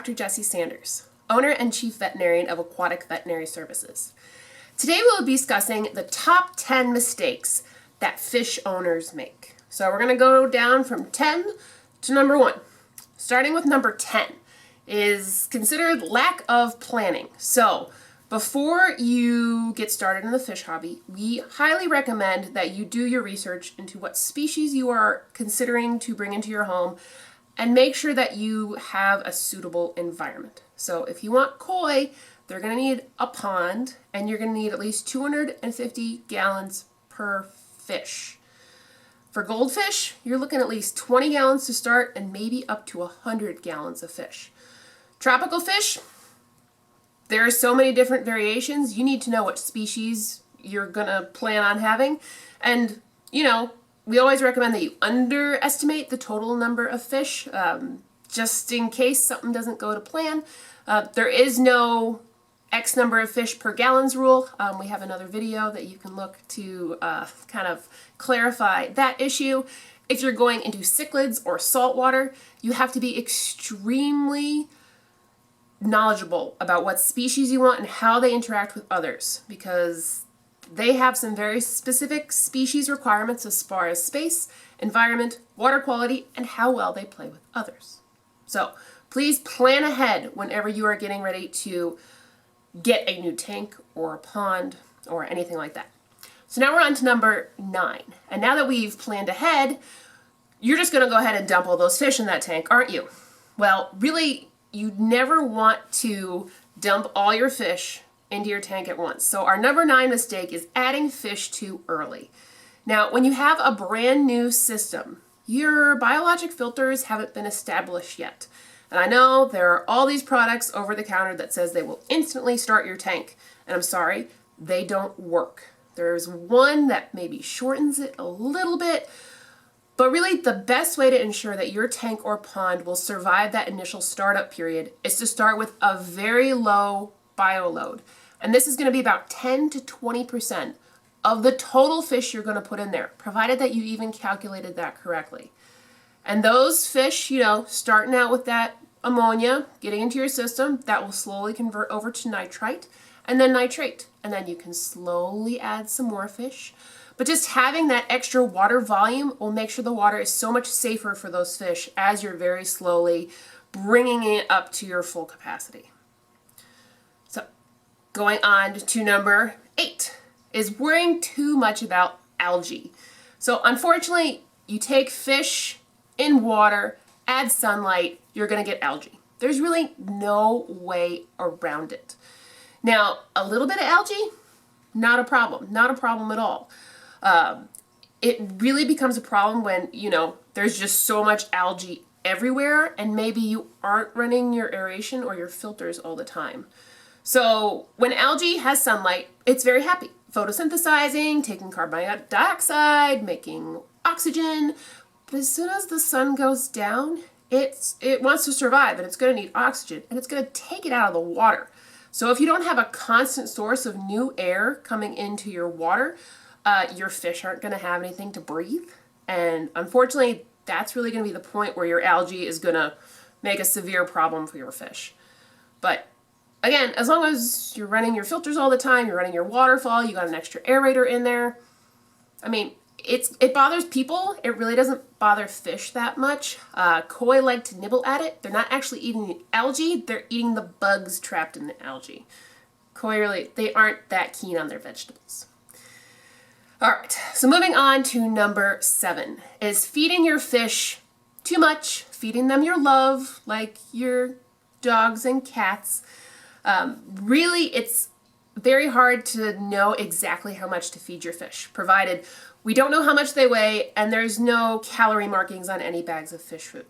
Dr. Jessie Sanders, owner and chief veterinarian of Aquatic Veterinary Services. Today we'll be discussing the top 10 mistakes that fish owners make. So we're going to go down from 10 to number 1. Starting with number 10 is considered lack of planning. So before you get started in the fish hobby, we highly recommend that you do your research into what species you are considering to bring into your home and make sure that you have a suitable environment. So if you want koi, they're going to need a pond, and you're going to need at least 250 gallons per fish. For goldfish, you're looking at least 20 gallons to start and maybe up to 100 gallons of fish. Tropical fish, there are so many different variations. You need to know what species you're going to plan on having. And, we always recommend that you underestimate the total number of fish, just in case something doesn't go to plan. There is no X number of fish per gallons rule. We have another video that you can look to kind of clarify that issue. If you're going into cichlids or saltwater, you have to be extremely knowledgeable about what species you want and how they interact with others, because they have some very specific species requirements as far as space, environment, water quality, and how well they play with others. So please plan ahead whenever you are getting ready to get a new tank or a pond or anything like that. So now we're on to number 9. And now that we've planned ahead, you're just going to go ahead and dump all those fish in that tank, aren't you? Well, really, you never want to dump all your fish into your tank at once. So our number 9 mistake is adding fish too early. Now, when you have a brand new system, your biologic filters haven't been established yet. And I know there are all these products over the counter that says they will instantly start your tank. And I'm sorry, they don't work. There's one that maybe shortens it a little bit, but really the best way to ensure that your tank or pond will survive that initial startup period is to start with a very low bioload. And this is going to be about 10 to 20% of the total fish you're going to put in there, provided that you even calculated that correctly. And those fish, starting out with that ammonia, getting into your system, that will slowly convert over to nitrite and then nitrate. And then you can slowly add some more fish. But just having that extra water volume will make sure the water is so much safer for those fish as you're very slowly bringing it up to your full capacity. So going on to number 8 is worrying too much about algae. So unfortunately, you take fish in water, add sunlight, you're going to get algae. There's really no way around it. Now, a little bit of algae, not a problem at all. It really becomes a problem when, there's just so much algae everywhere and maybe you aren't running your aeration or your filters all the time. So when algae has sunlight, it's very happy. Photosynthesizing, taking carbon dioxide, making oxygen. But as soon as the sun goes down, it wants to survive and it's going to need oxygen and it's going to take it out of the water. So if you don't have a constant source of new air coming into your water, your fish aren't going to have anything to breathe. And unfortunately, that's really going to be the point where your algae is going to make a severe problem for your fish. But again, as long as you're running your filters all the time, you're running your waterfall, you got an extra aerator in there. I mean, it bothers people. It really doesn't bother fish that much. Koi like to nibble at it. They're not actually eating the algae. They're eating the bugs trapped in the algae. Koi they aren't that keen on their vegetables. All right, so moving on to number 7 is feeding your fish too much, feeding them your love like your dogs and cats. Really, it's very hard to know exactly how much to feed your fish, provided we don't know how much they weigh and there's no calorie markings on any bags of fish food.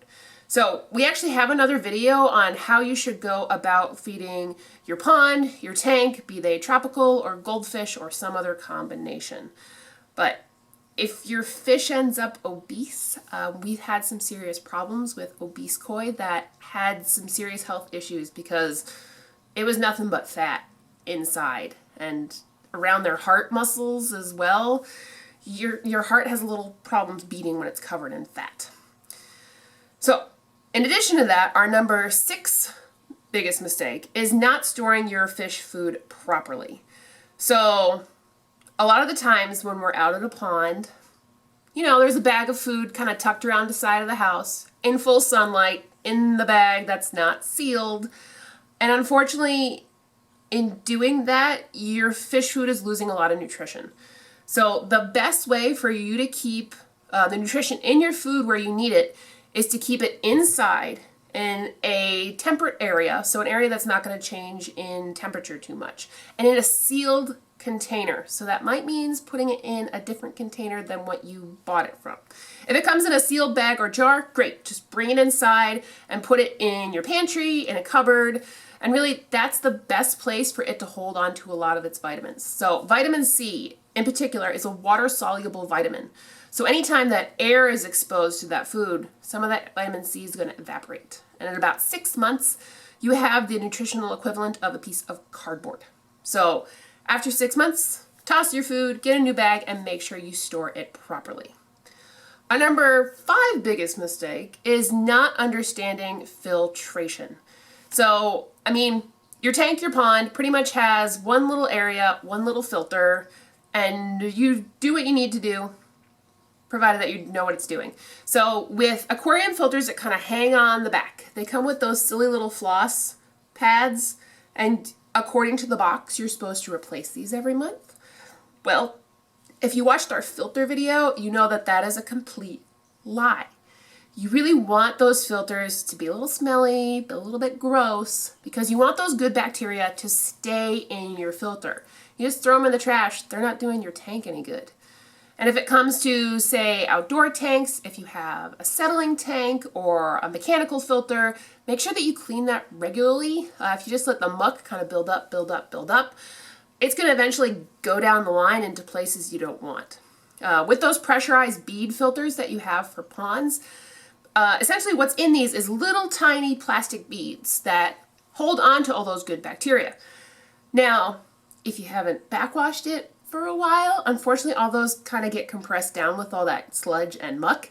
So we actually have another video on how you should go about feeding your pond, your tank, be they tropical or goldfish or some other combination. But if your fish ends up obese, we've had some serious problems with obese koi that had some serious health issues because it was nothing but fat inside and around their heart muscles as well. Your heart has little problems beating when it's covered in fat. So in addition to that, our number 6 biggest mistake is not storing your fish food properly. So a lot of the times when we're out at a pond, there's a bag of food kind of tucked around the side of the house in full sunlight in the bag that's not sealed. And unfortunately, in doing that, your fish food is losing a lot of nutrition. So the best way for you to keep the nutrition in your food where you need it is to keep it inside in a temperate area, so an area that's not going to change in temperature too much, and in a sealed container. So that might mean putting it in a different container than what you bought it from. If it comes in a sealed bag or jar, great. Just bring it inside and put it in your pantry, in a cupboard. And really, that's the best place for it to hold on to a lot of its vitamins. So vitamin C, in particular, is a water-soluble vitamin. So anytime that air is exposed to that food, some of that vitamin C is going to evaporate. And in about 6 months, you have the nutritional equivalent of a piece of cardboard. So after 6 months, toss your food, get a new bag, and make sure you store it properly. Our number 5 biggest mistake is not understanding filtration. So, your tank, your pond pretty much has one little area, one little filter, and you do what you need to do, provided that you know what it's doing. So with aquarium filters that kind of hang on the back, they come with those silly little floss pads, and according to the box, you're supposed to replace these every month. Well, if you watched our filter video, you know that that is a complete lie. You really want those filters to be a little smelly, be a little bit gross, because you want those good bacteria to stay in your filter. You just throw them in the trash, they're not doing your tank any good. And if it comes to, say, outdoor tanks, if you have a settling tank or a mechanical filter, make sure that you clean that regularly. If you just let the muck kind of build up, it's going to eventually go down the line into places you don't want. With those pressurized bead filters that you have for ponds, essentially what's in these is little tiny plastic beads that hold on to all those good bacteria. Now, if you haven't backwashed it for a while, unfortunately all those kind of get compressed down with all that sludge and muck.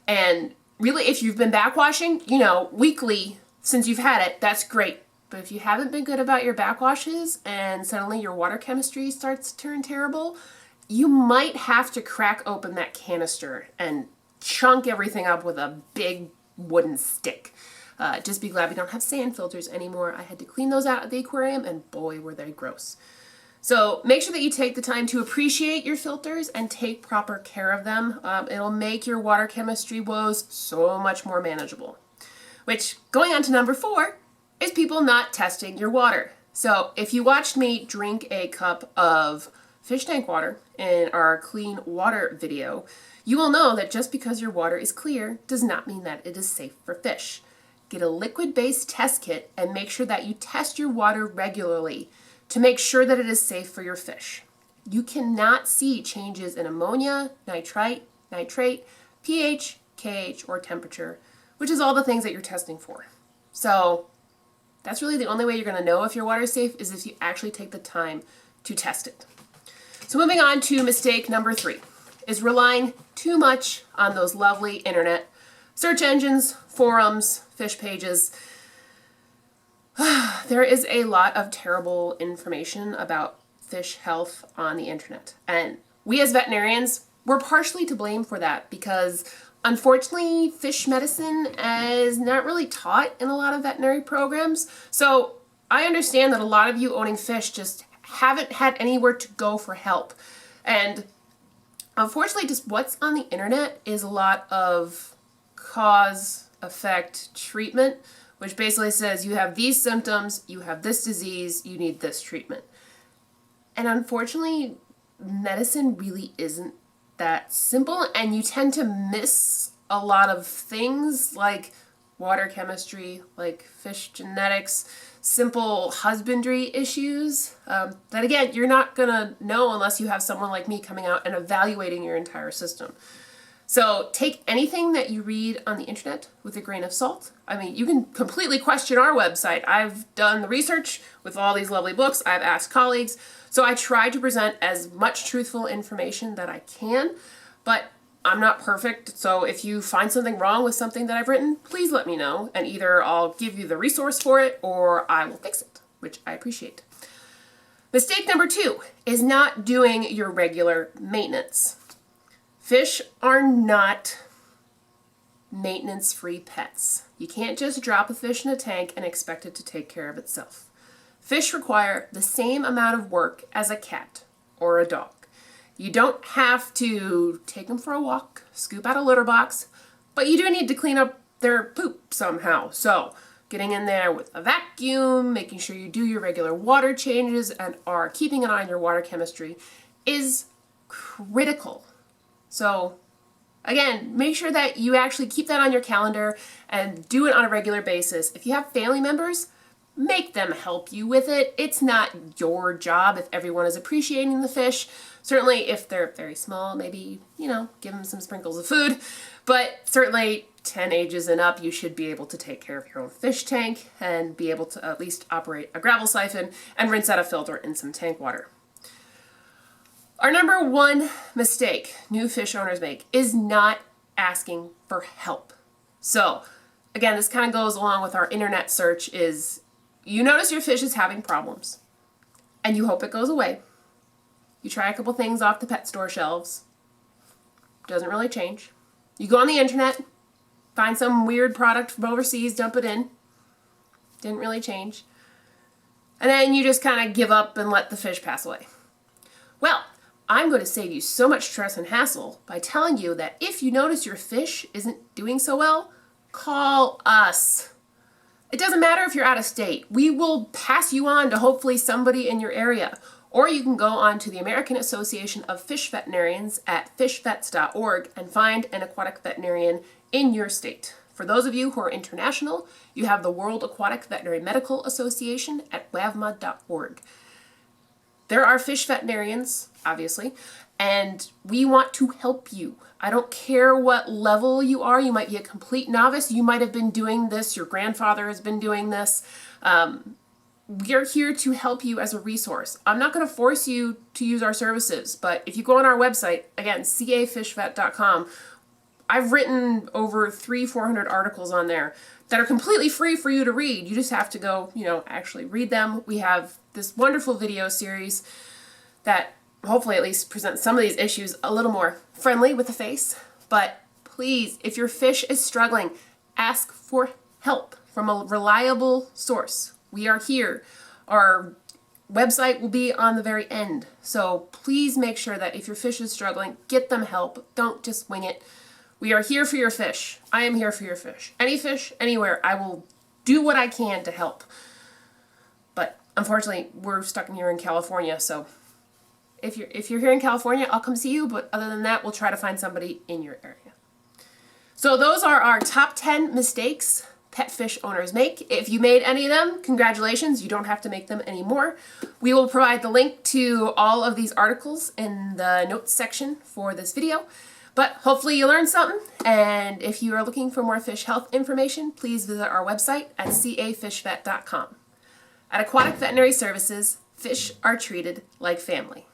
And really, if you've been backwashing, weekly since you've had it, that's great. But if you haven't been good about your backwashes and suddenly your water chemistry starts to turn terrible, you might have to crack open that canister and chunk everything up with a big wooden stick. Just be glad we don't have sand filters anymore. I had to clean those out at the aquarium, and boy, were they gross. So make sure that you take the time to appreciate your filters and take proper care of them. It'll make your water chemistry woes so much more manageable. Which, going on to number 4, is people not testing your water. So if you watched me drink a cup of fish tank water in our clean water video, you will know that just because your water is clear does not mean that it is safe for fish. Get a liquid-based test kit and make sure that you test your water regularly to make sure that it is safe for your fish. You cannot see changes in ammonia, nitrite, pH, KH, or temperature, which is all the things that you're testing for. So that's really the only way you're going to know if your water is safe, is if you actually take the time to test it. So moving on to mistake number 3, is relying too much on those lovely internet search engines, forums, fish pages. There is a lot of terrible information about fish health on the internet. And we as veterinarians, we're partially to blame for that, because unfortunately fish medicine is not really taught in a lot of veterinary programs. So I understand that a lot of you owning fish just haven't had anywhere to go for help. And unfortunately, just what's on the internet is a lot of cause-effect treatment, which basically says you have these symptoms, you have this disease, you need this treatment. And unfortunately, medicine really isn't that simple, and you tend to miss a lot of things like water chemistry, like fish genetics, simple husbandry issues that, again, you're not going to know unless you have someone like me coming out and evaluating your entire system. So take anything that you read on the internet with a grain of salt. You can completely question our website. I've done the research with all these lovely books. I've asked colleagues. So I try to present as much truthful information that I can. But I'm not perfect, so if you find something wrong with something that I've written, please let me know, and either I'll give you the resource for it or I will fix it, which I appreciate. Mistake number 2 is not doing your regular maintenance. Fish are not maintenance-free pets. You can't just drop a fish in a tank and expect it to take care of itself. Fish require the same amount of work as a cat or a dog. You don't have to take them for a walk, scoop out a litter box, but you do need to clean up their poop somehow. So getting in there with a vacuum, making sure you do your regular water changes and are keeping an eye on your water chemistry is critical. So again, make sure that you actually keep that on your calendar and do it on a regular basis. If you have family members, make them help you with it. It's not your job if everyone is appreciating the fish. Certainly if they're very small, maybe, give them some sprinkles of food. But certainly 10 ages and up, you should be able to take care of your own fish tank and be able to at least operate a gravel siphon and rinse out a filter in some tank water. Our number 1 mistake new fish owners make is not asking for help. So again, this kind of goes along with our internet search is you notice your fish is having problems and you hope it goes away. You try a couple things off the pet store shelves. Doesn't really change. You go on the internet, find some weird product from overseas, dump it in. Didn't really change. And then you just kind of give up and let the fish pass away. Well, I'm going to save you so much stress and hassle by telling you that if you notice your fish isn't doing so well, call us. It doesn't matter if you're out of state. We will pass you on to hopefully somebody in your area. Or you can go on to the American Association of Fish Veterinarians at fishvets.org and find an aquatic veterinarian in your state. For those of you who are international, you have the World Aquatic Veterinary Medical Association at wavma.org. There are fish veterinarians, obviously, and we want to help you. I don't care what level you are. You might be a complete novice. You might have been doing this. Your grandfather has been doing this. We're here to help you as a resource. I'm not going to force you to use our services, but if you go on our website, again, cafishvet.com, I've written over 400 articles on there that are completely free for you to read. You just have to go, actually read them. We have this wonderful video series that hopefully at least presents some of these issues a little more friendly with the face. But please, if your fish is struggling, ask for help from a reliable source. We are here. Our website will be on the very end. So please make sure that if your fish is struggling, get them help. Don't just wing it. We are here for your fish. I am here for your fish. Any fish, anywhere. I will do what I can to help. But unfortunately, we're stuck here in California. So if you're here in California, I'll come see you. But other than that, we'll try to find somebody in your area. So those are our top 10 mistakes pet fish owners make. If you made any of them, congratulations, you don't have to make them anymore. We will provide the link to all of these articles in the notes section for this video. But hopefully you learned something, and if you are looking for more fish health information, please visit our website at cafishvet.com. At Aquatic Veterinary Services, fish are treated like family.